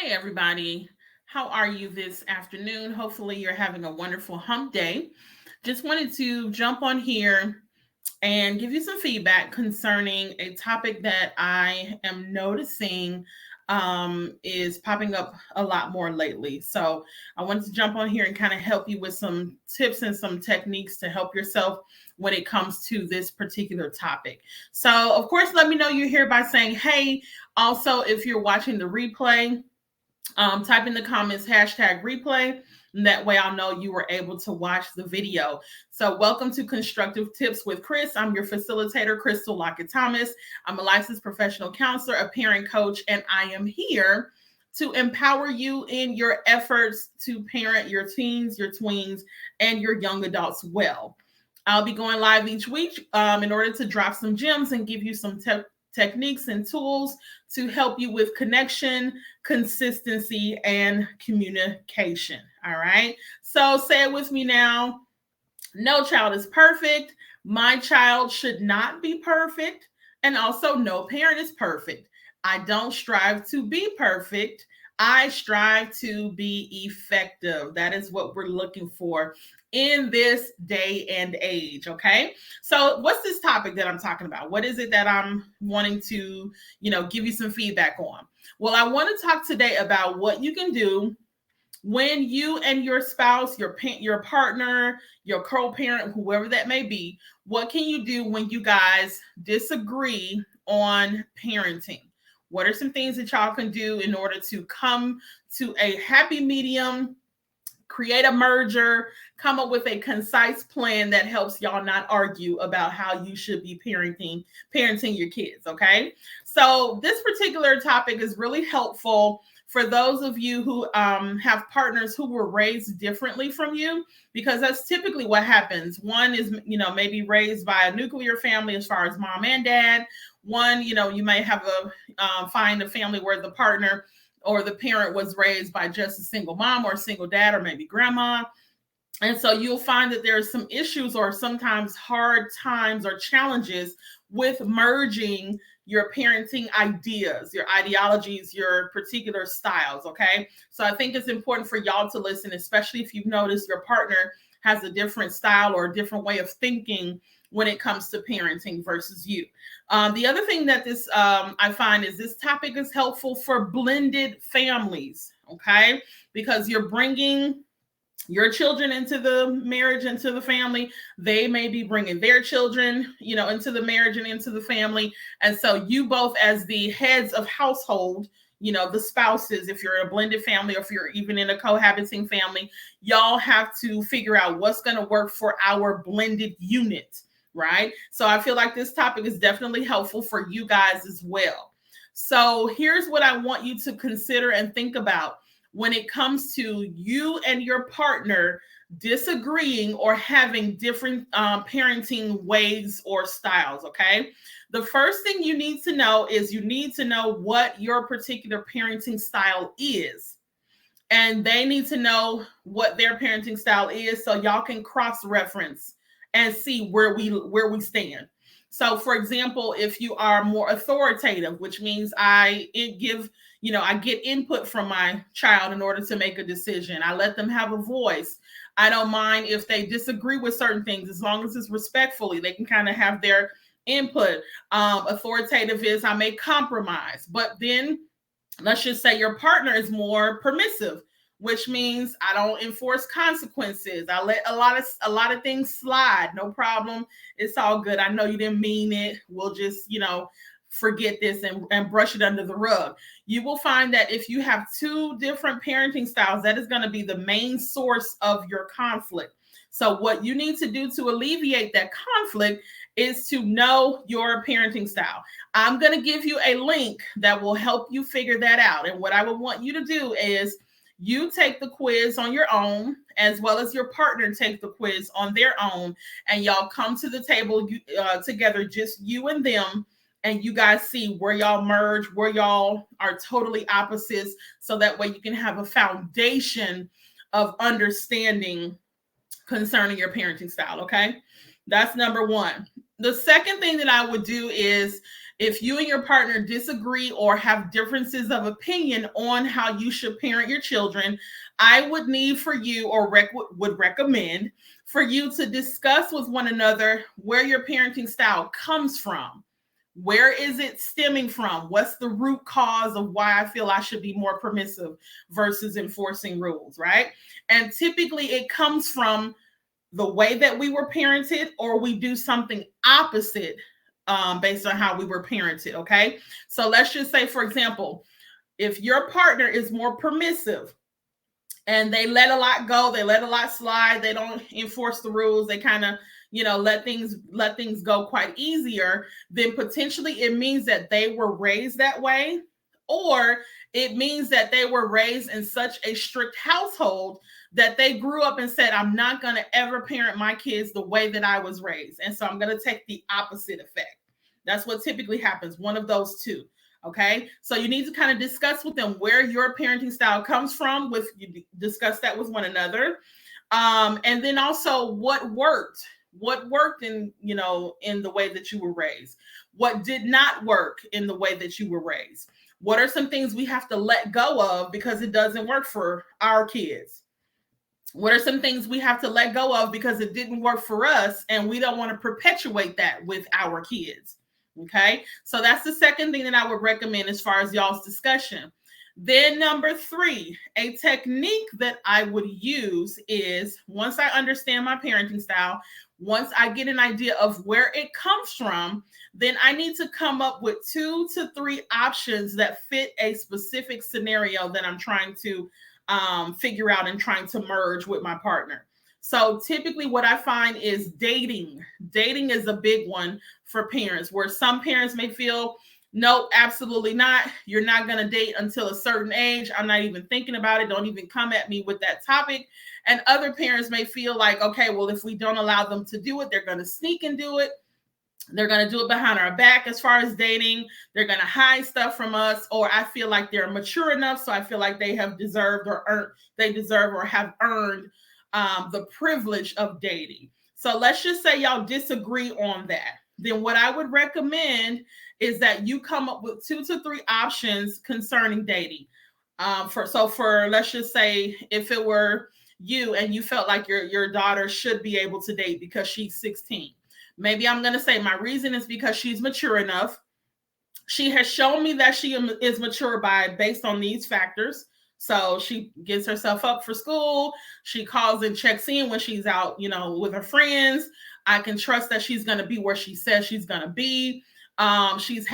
Hey, everybody. How are you this afternoon? Hopefully, you're having a wonderful hump day. Just wanted to jump on here and give you some feedback concerning a topic that I am noticing is popping up a lot more lately. So, I wanted to jump on here and kind of help you with some tips and some techniques to help yourself when it comes to this particular topic. So, of course, let me know you're here by saying, hey, also, if you're watching the replay, type in the comments hashtag replay. And that way I'll know you were able to watch the video. So, welcome to Constructive Tips with Chris. I'm your facilitator, Crystal Lockett Thomas. I'm a licensed professional counselor, a parent coach, and I am here to empower you in your efforts to parent your teens, your tweens, and your young adults well. I'll be going live each week in order to drop some gems and give you some techniques and tools to help you with connection, consistency, and communication. All right. So say it with me now. No child is perfect. My child should not be perfect. And also, no parent is perfect. I don't strive to be perfect. I strive to be effective. That is what we're looking for in this day and age. Okay. So, what's this topic that I'm talking about? What is it that I'm wanting to, give you some feedback on? Well, I want to talk today about what you can do when you and your spouse, your partner, your co-parent, whoever that may be, what can you do when you guys disagree on parenting? What are some things that y'all can do in order to come to a happy medium, create a merger, come up with a concise plan that helps y'all not argue about how you should be parenting your kids, okay? So this particular topic is really helpful for those of you who have partners who were raised differently from you, because that's typically what happens. One is, maybe raised by a nuclear family as far as mom and dad. One, you may have find a family where the partner or the parent was raised by just a single mom or a single dad or maybe grandma. And so you'll find that there's some issues or sometimes hard times or challenges with merging your parenting ideas, your ideologies, your particular styles. Okay. So I think it's important for y'all to listen, especially if you've noticed your partner has a different style or a different way of thinking when it comes to parenting versus you. The other thing that this I find is this topic is helpful for blended families, okay? Because you're bringing your children into the marriage, into the family. They may be bringing their children, into the marriage and into the family. And so you both, as the heads of household, the spouses, if you're in a blended family or if you're even in a cohabiting family, y'all have to figure out what's going to work for our blended unit, right? So I feel like this topic is definitely helpful for you guys as well. So here's what I want you to consider and think about when it comes to you and your partner disagreeing or having different parenting ways or styles, okay? The first thing you need to know is you need to know what your particular parenting style is. And they need to know what their parenting style is so y'all can cross-reference and see where we stand. So for example, if you are more authoritative, which means I get input from my child in order to make a decision. I let them have a voice. I don't mind if they disagree with certain things as long as it's respectfully. They can kind of have their input. Authoritative is I may compromise, but then let's just say your partner is more permissive, which means I don't enforce consequences. I let a lot of things slide. No problem. It's all good. I know you didn't mean it. We'll just, forget this and brush it under the rug. You will find that if you have two different parenting styles, that is going to be the main source of your conflict. So what you need to do to alleviate that conflict is to know your parenting style. I'm going to give you a link that will help you figure that out. And what I would want you to do is you take the quiz on your own, as well as your partner take the quiz on their own, and y'all come to the table together, just you and them, and you guys see where y'all merge, where y'all are totally opposites, so that way you can have a foundation of understanding concerning your parenting style, okay? That's number one. The second thing that I would do is, if you and your partner disagree or have differences of opinion on how you should parent your children, I would need for you, or would recommend for you, to discuss with one another where your parenting style comes from. Where is it stemming from? What's the root cause of why I feel I should be more permissive versus enforcing rules, right? And typically it comes from the way that we were parented, or we do something opposite based on how we were parented. Okay. So let's just say, for example, if your partner is more permissive and they let a lot go, they let a lot slide, they don't enforce the rules, they kind of, let things go quite easier, then potentially it means that they were raised that way, or it means that they were raised in such a strict household that they grew up and said, I'm not going to ever parent my kids the way that I was raised, and so I'm going to take the opposite effect. That's what typically happens, one of those two. Okay, so you need to kind of discuss with them where your parenting style comes from. Discuss that with one another, and then also what worked in the way that you were raised, what did not work in the way that you were raised. What are some things we have to let go of because it doesn't work for our kids? What are some things we have to let go of because it didn't work for us and we don't want to perpetuate that with our kids? Okay, so that's the second thing that I would recommend as far as y'all's discussion. Then number 3, a technique that I would use is, once I understand my parenting style, once I get an idea of where it comes from, then I need to come up with 2 to 3 options that fit a specific scenario that I'm trying to figure out and trying to merge with my partner. So typically what I find is dating. Dating is a big one for parents, where some parents may feel, no, absolutely not. You're not going to date until a certain age. I'm not even thinking about it. Don't even come at me with that topic. And other parents may feel like, okay, well, if we don't allow them to do it, they're going to sneak and do it. They're going to do it behind our back as far as dating. They're going to hide stuff from us, or I feel like they're mature enough, so I feel like they have deserved or have earned the privilege of dating. So let's just say y'all disagree on that. Then what I would recommend is that you come up with 2 to 3 options concerning dating. For let's just say, if it were you and you felt like your daughter should be able to date because she's 16. Maybe I'm going to say my reason is because she's mature enough. She has shown me that she is mature based on these factors. So she gets herself up for school. She calls and checks in when she's out, with her friends. I can trust that she's going to be where she says she's going to be. She's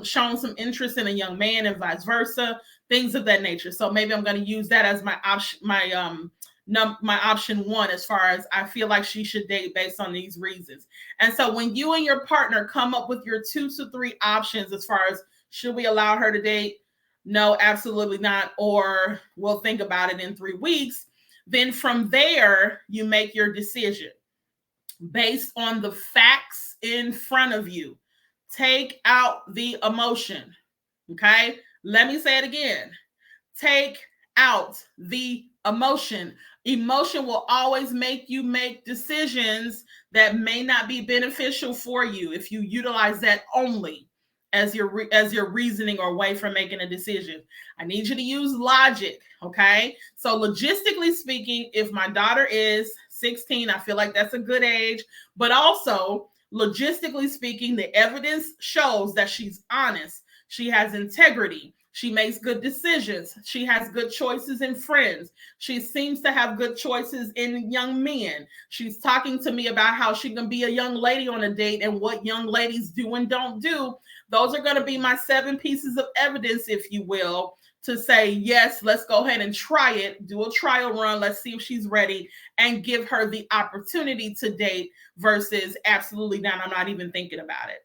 shown some interest in a young man and vice versa, things of that nature. So maybe I'm going to use that as my option, my option 1, as far as I feel like she should date based on these reasons. And so when you and your partner come up with your 2 to 3 options as far as, should we allow her to date? No, absolutely not. Or we'll think about it in 3 weeks. Then from there, you make your decision based on the facts in front of you. Take out the emotion. Okay. Let me say it again. Take out the emotion. Emotion will always make you make decisions that may not be beneficial for you if you utilize that only as your reasoning or way for making a decision. I need you to use logic, okay? So logistically speaking, if my daughter is 16, I feel like that's a good age, but also logistically speaking, the evidence shows that she's honest, she has integrity, she makes good decisions, she has good choices in friends, she seems to have good choices in young men. She's talking to me about how she can be a young lady on a date and what young ladies do and don't do. Those are going to be my 7 pieces of evidence, if you will, to say, yes, let's go ahead and try it, do a trial run, let's see if she's ready, and give her the opportunity to date versus absolutely not, I'm not even thinking about it.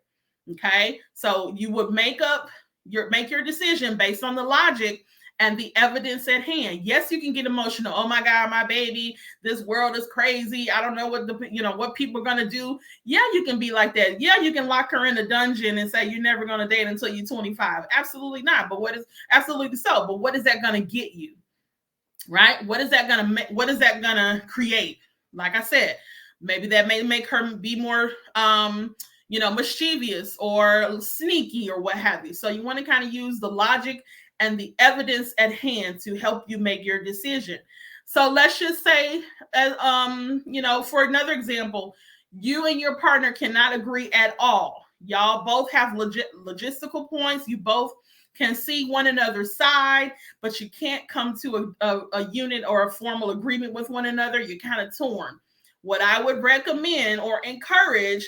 Okay, so you would make your decision based on the logic and the evidence at hand. Yes, you can get emotional. Oh my God, my baby, this world is crazy. I don't know what people are going to do. Yeah, you can be like that. Yeah, you can lock her in a dungeon and say you're never going to date until you're 25. Absolutely not. But what is that going to get you? Right? What is that going to create? Like I said, maybe that may make her be more mischievous or sneaky or what have you. So you want to kind of use the logic and the evidence at hand to help you make your decision. So let's just say, for another example, you and your partner cannot agree at all. Y'all both have logistical points. You both can see one another's side, but you can't come to a unit or a formal agreement with one another. You're kind of torn. What I would recommend or encourage,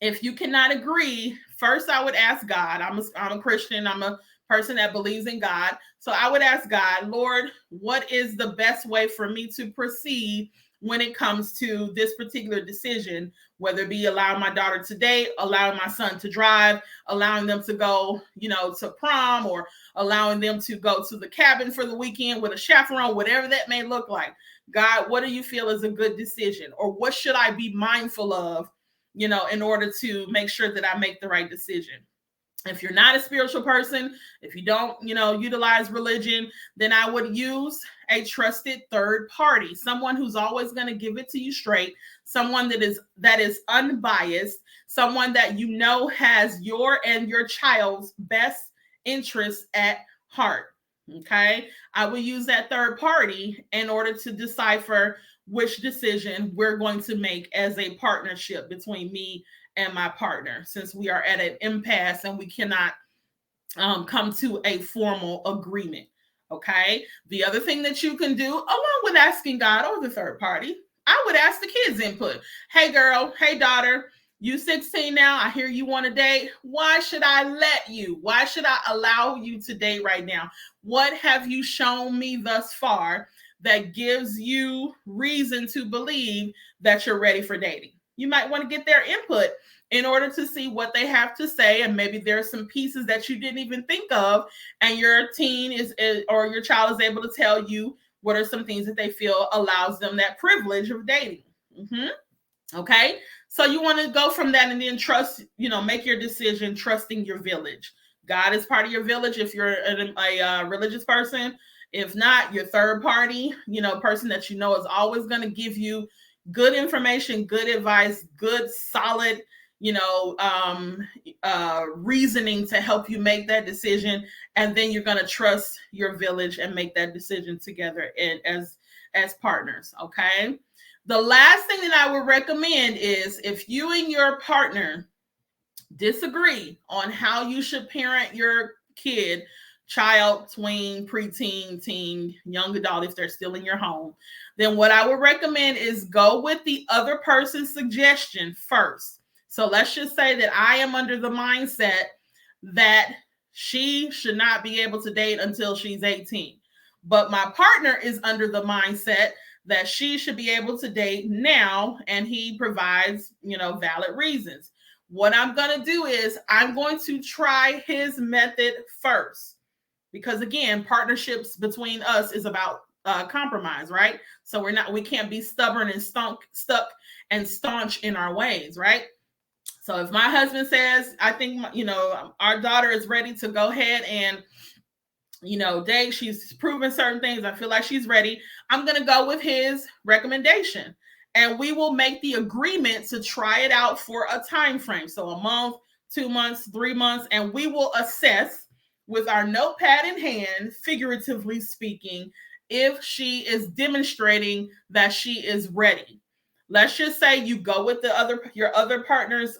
if you cannot agree, first I would ask God. I'm a Christian. I'm a person that believes in God. So I would ask God, Lord, what is the best way for me to proceed when it comes to this particular decision, whether it be allowing my daughter to date, allowing my son to drive, allowing them to go, to prom, or allowing them to go to the cabin for the weekend with a chaperone, whatever that may look like. God, what do you feel is a good decision? Or what should I be mindful of, in order to make sure that I make the right decision? If you're not a spiritual person, if you don't, utilize religion, then I would use a trusted third party, someone who's always going to give it to you straight, someone that is unbiased, someone that has your and your child's best interests at heart. Okay, I will use that third party in order to decipher which decision we're going to make as a partnership between me and my partner, since we are at an impasse and we cannot come to a formal agreement. Okay. The other thing that you can do, along with asking God or the third party, I would ask the kids' input. Hey, girl. Hey, daughter. You 16 now. I hear you want to date. Why should I let you? Why should I allow you to date right now? What have you shown me thus far that gives you reason to believe that you're ready for dating? You might want to get their input in order to see what they have to say. And maybe there's some pieces that you didn't even think of. And your teen or your child is able to tell you what are some things that they feel allows them that privilege of dating. Okay. So you want to go from that and then trust, make your decision, trusting your village. God is part of your village if you're a religious person. If not, your third party, person that is always going to give you good information, good advice, good, solid, reasoning to help you make that decision. And then you're going to trust your village and make that decision together as partners. Okay. The last thing that I would recommend is, if you and your partner disagree on how you should parent your kid, child, tween, preteen, teen, young adult, if they're still in your home, then what I would recommend is go with the other person's suggestion first. So let's just say that I am under the mindset that she should not be able to date until she's 18. But my partner is under the mindset that she should be able to date now, and he provides, valid reasons. What I'm going to do is I'm going to try his method first. Because again, partnerships between us is about compromise, right? So we can't be stubborn and stuck and staunch in our ways, right? So if my husband says, I think, our daughter is ready to go ahead and, date, she's proven certain things, I feel like she's ready, I'm going to go with his recommendation. And we will make the agreement to try it out for a time frame. So a month, 2 months, 3 months, and we will assess with our notepad in hand, figuratively speaking, if she is demonstrating that she is ready. Let's just say you go with your other partner's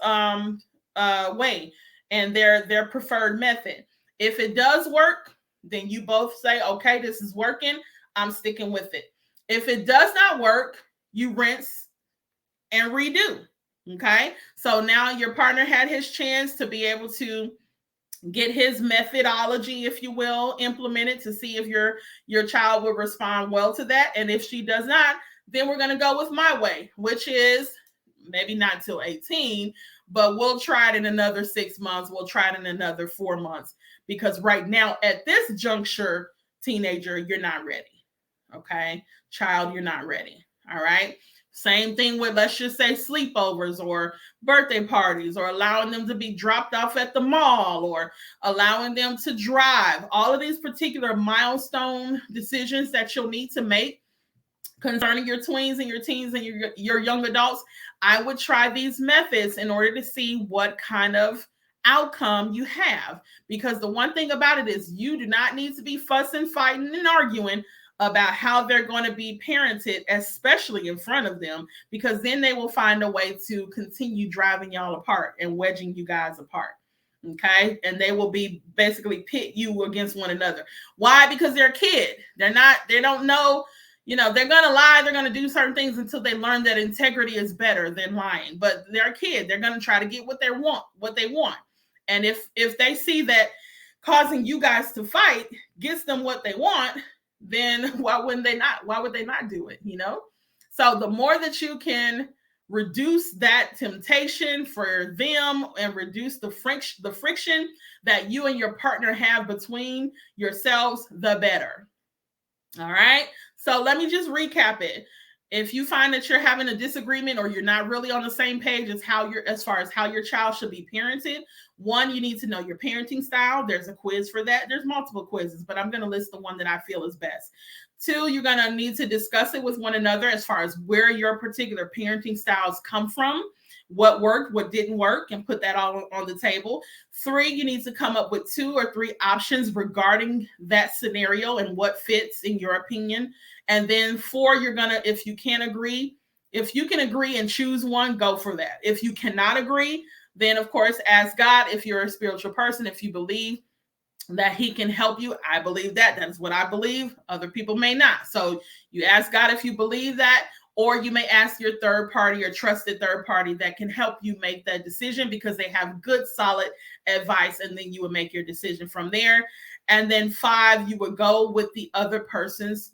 way and their preferred method. If it does work, then you both say, okay, this is working, I'm sticking with it. If it does not work, you rinse and redo. Okay. So now your partner had his chance to be able to get his methodology, if you will, implemented to see if your child will respond well to that. And if she does not, then we're going to go with my way, which is maybe not till 18, but we'll try it in another 6 months. We'll try it in another 4 months, because right now at this juncture, teenager, you're not ready. Okay. Child, you're not ready. All right. Same thing with, let's just say, sleepovers or birthday parties, or allowing them to be dropped off at the mall, or allowing them to drive. All of these particular milestone decisions that you'll need to make concerning your tweens and your teens and your young adults, I would try these methods in order to see what kind of outcome you have. Because the one thing about it is you do not need to be fussing, fighting, and arguing about how they're going to be parented, especially in front of them, because then they will find a way to continue driving y'all apart and wedging you guys apart. Okay. And they will be basically pit you against one another. Why? Because they're a kid. They don't know, they're going to lie. They're going to do certain things until they learn that integrity is better than lying. But they're a kid. They're going to try to get what they want. And if they see that causing you guys to fight gets them what they want, then why would they not do it? So the more that you can reduce that temptation for them and reduce the friction that you and your partner have between yourselves, the better. All right. So let me just recap it. If you find that you're having a disagreement or you're not really on the same page as far as how your child should be parented, one, you need to know your parenting style. There's a quiz for that. There's multiple quizzes, but I'm going to list the one that I feel is best. Two, you're going to need to discuss it with one another as far as where your particular parenting styles come from, what worked, what didn't work, and put that all on the table. Three, you need to come up with 2 or 3 options regarding that scenario and what fits in your opinion. And then 4, if you can agree and choose one, go for that. If you cannot agree, then of course, ask God. If you're a spiritual person, if you believe that he can help you, I believe that. That's what I believe. Other people may not. So you ask God if you believe that, or you may ask your third party or trusted third party that can help you make that decision because they have good, solid advice. And then you would make your decision from there. And then 5, you could go with the other person's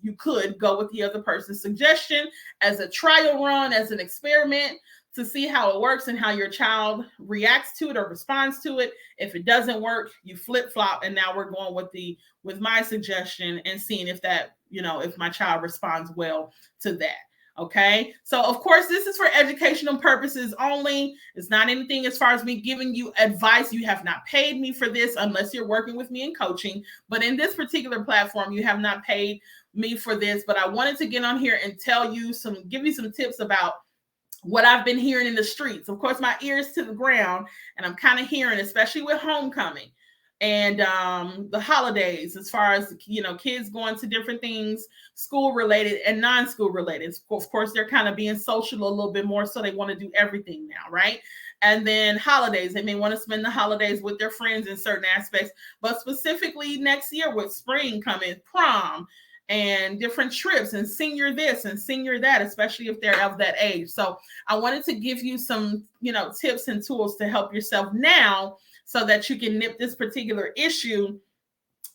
suggestion as a trial run, as an experiment to see how it works and how your child reacts to it or responds to it. If it doesn't work, you flip flop. And now we're going with my suggestion and seeing if that, if my child responds well to that. Okay. So of course, this is for educational purposes only. It's not anything as far as me giving you advice. You have not paid me for this unless you're working with me in coaching. But in this particular platform, you have not paid me for this. But I wanted to get on here and give you some tips about what I've been hearing in the streets. Of course, my ears to the ground, and I'm kind of hearing, especially with homecoming and the holidays, as far as, kids going to different things, school related and non-school related. Of course, they're kind of being social a little bit more, so they want to do everything now, right? And then holidays, they may want to spend the holidays with their friends in certain aspects, but specifically next year with spring coming, prom, and different trips and senior this and senior that, especially if they're of that age. So I wanted to give you some, tips and tools to help yourself now so that you can nip this particular issue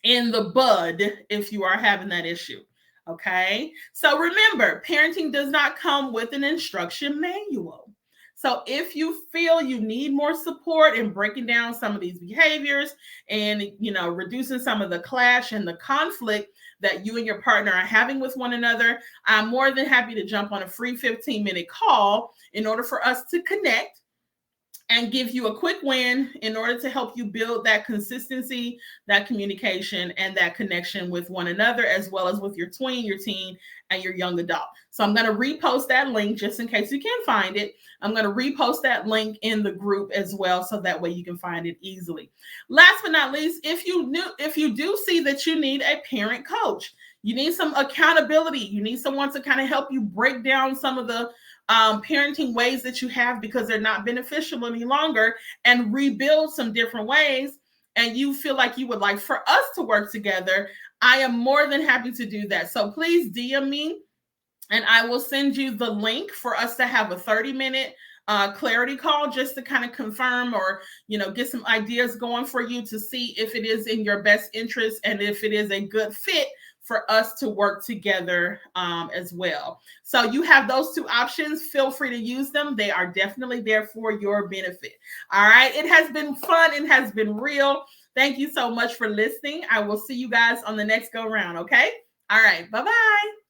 in the bud if you are having that issue. Okay. So remember, parenting does not come with an instruction manual. So if you feel you need more support in breaking down some of these behaviors and, reducing some of the clash and the conflict that you and your partner are having with one another, I'm more than happy to jump on a free 15-minute call in order for us to connect and give you a quick win in order to help you build that consistency, that communication, and that connection with one another, as well as with your tween, your teen, and your young adult. So I'm going to repost that link just in case you can't find it. I'm going to repost that link in the group as well, so that way you can find it easily. Last but not least, if you do see that you need a parent coach, you need some accountability, you need someone to kind of help you break down some of the parenting ways that you have because they're not beneficial any longer, and rebuild some different ways, and you feel like you would like for us to work together, I am more than happy to do that. So please DM me and I will send you the link for us to have a 30-minute clarity call just to kind of confirm or, get some ideas going for you to see if it is in your best interest and if it is a good fit for us to work together as well. So you have those 2 options. Feel free to use them. They are definitely there for your benefit. All right. It has been fun. It has been real. Thank you so much for listening. I will see you guys on the next go round. Okay. All right. Bye-bye.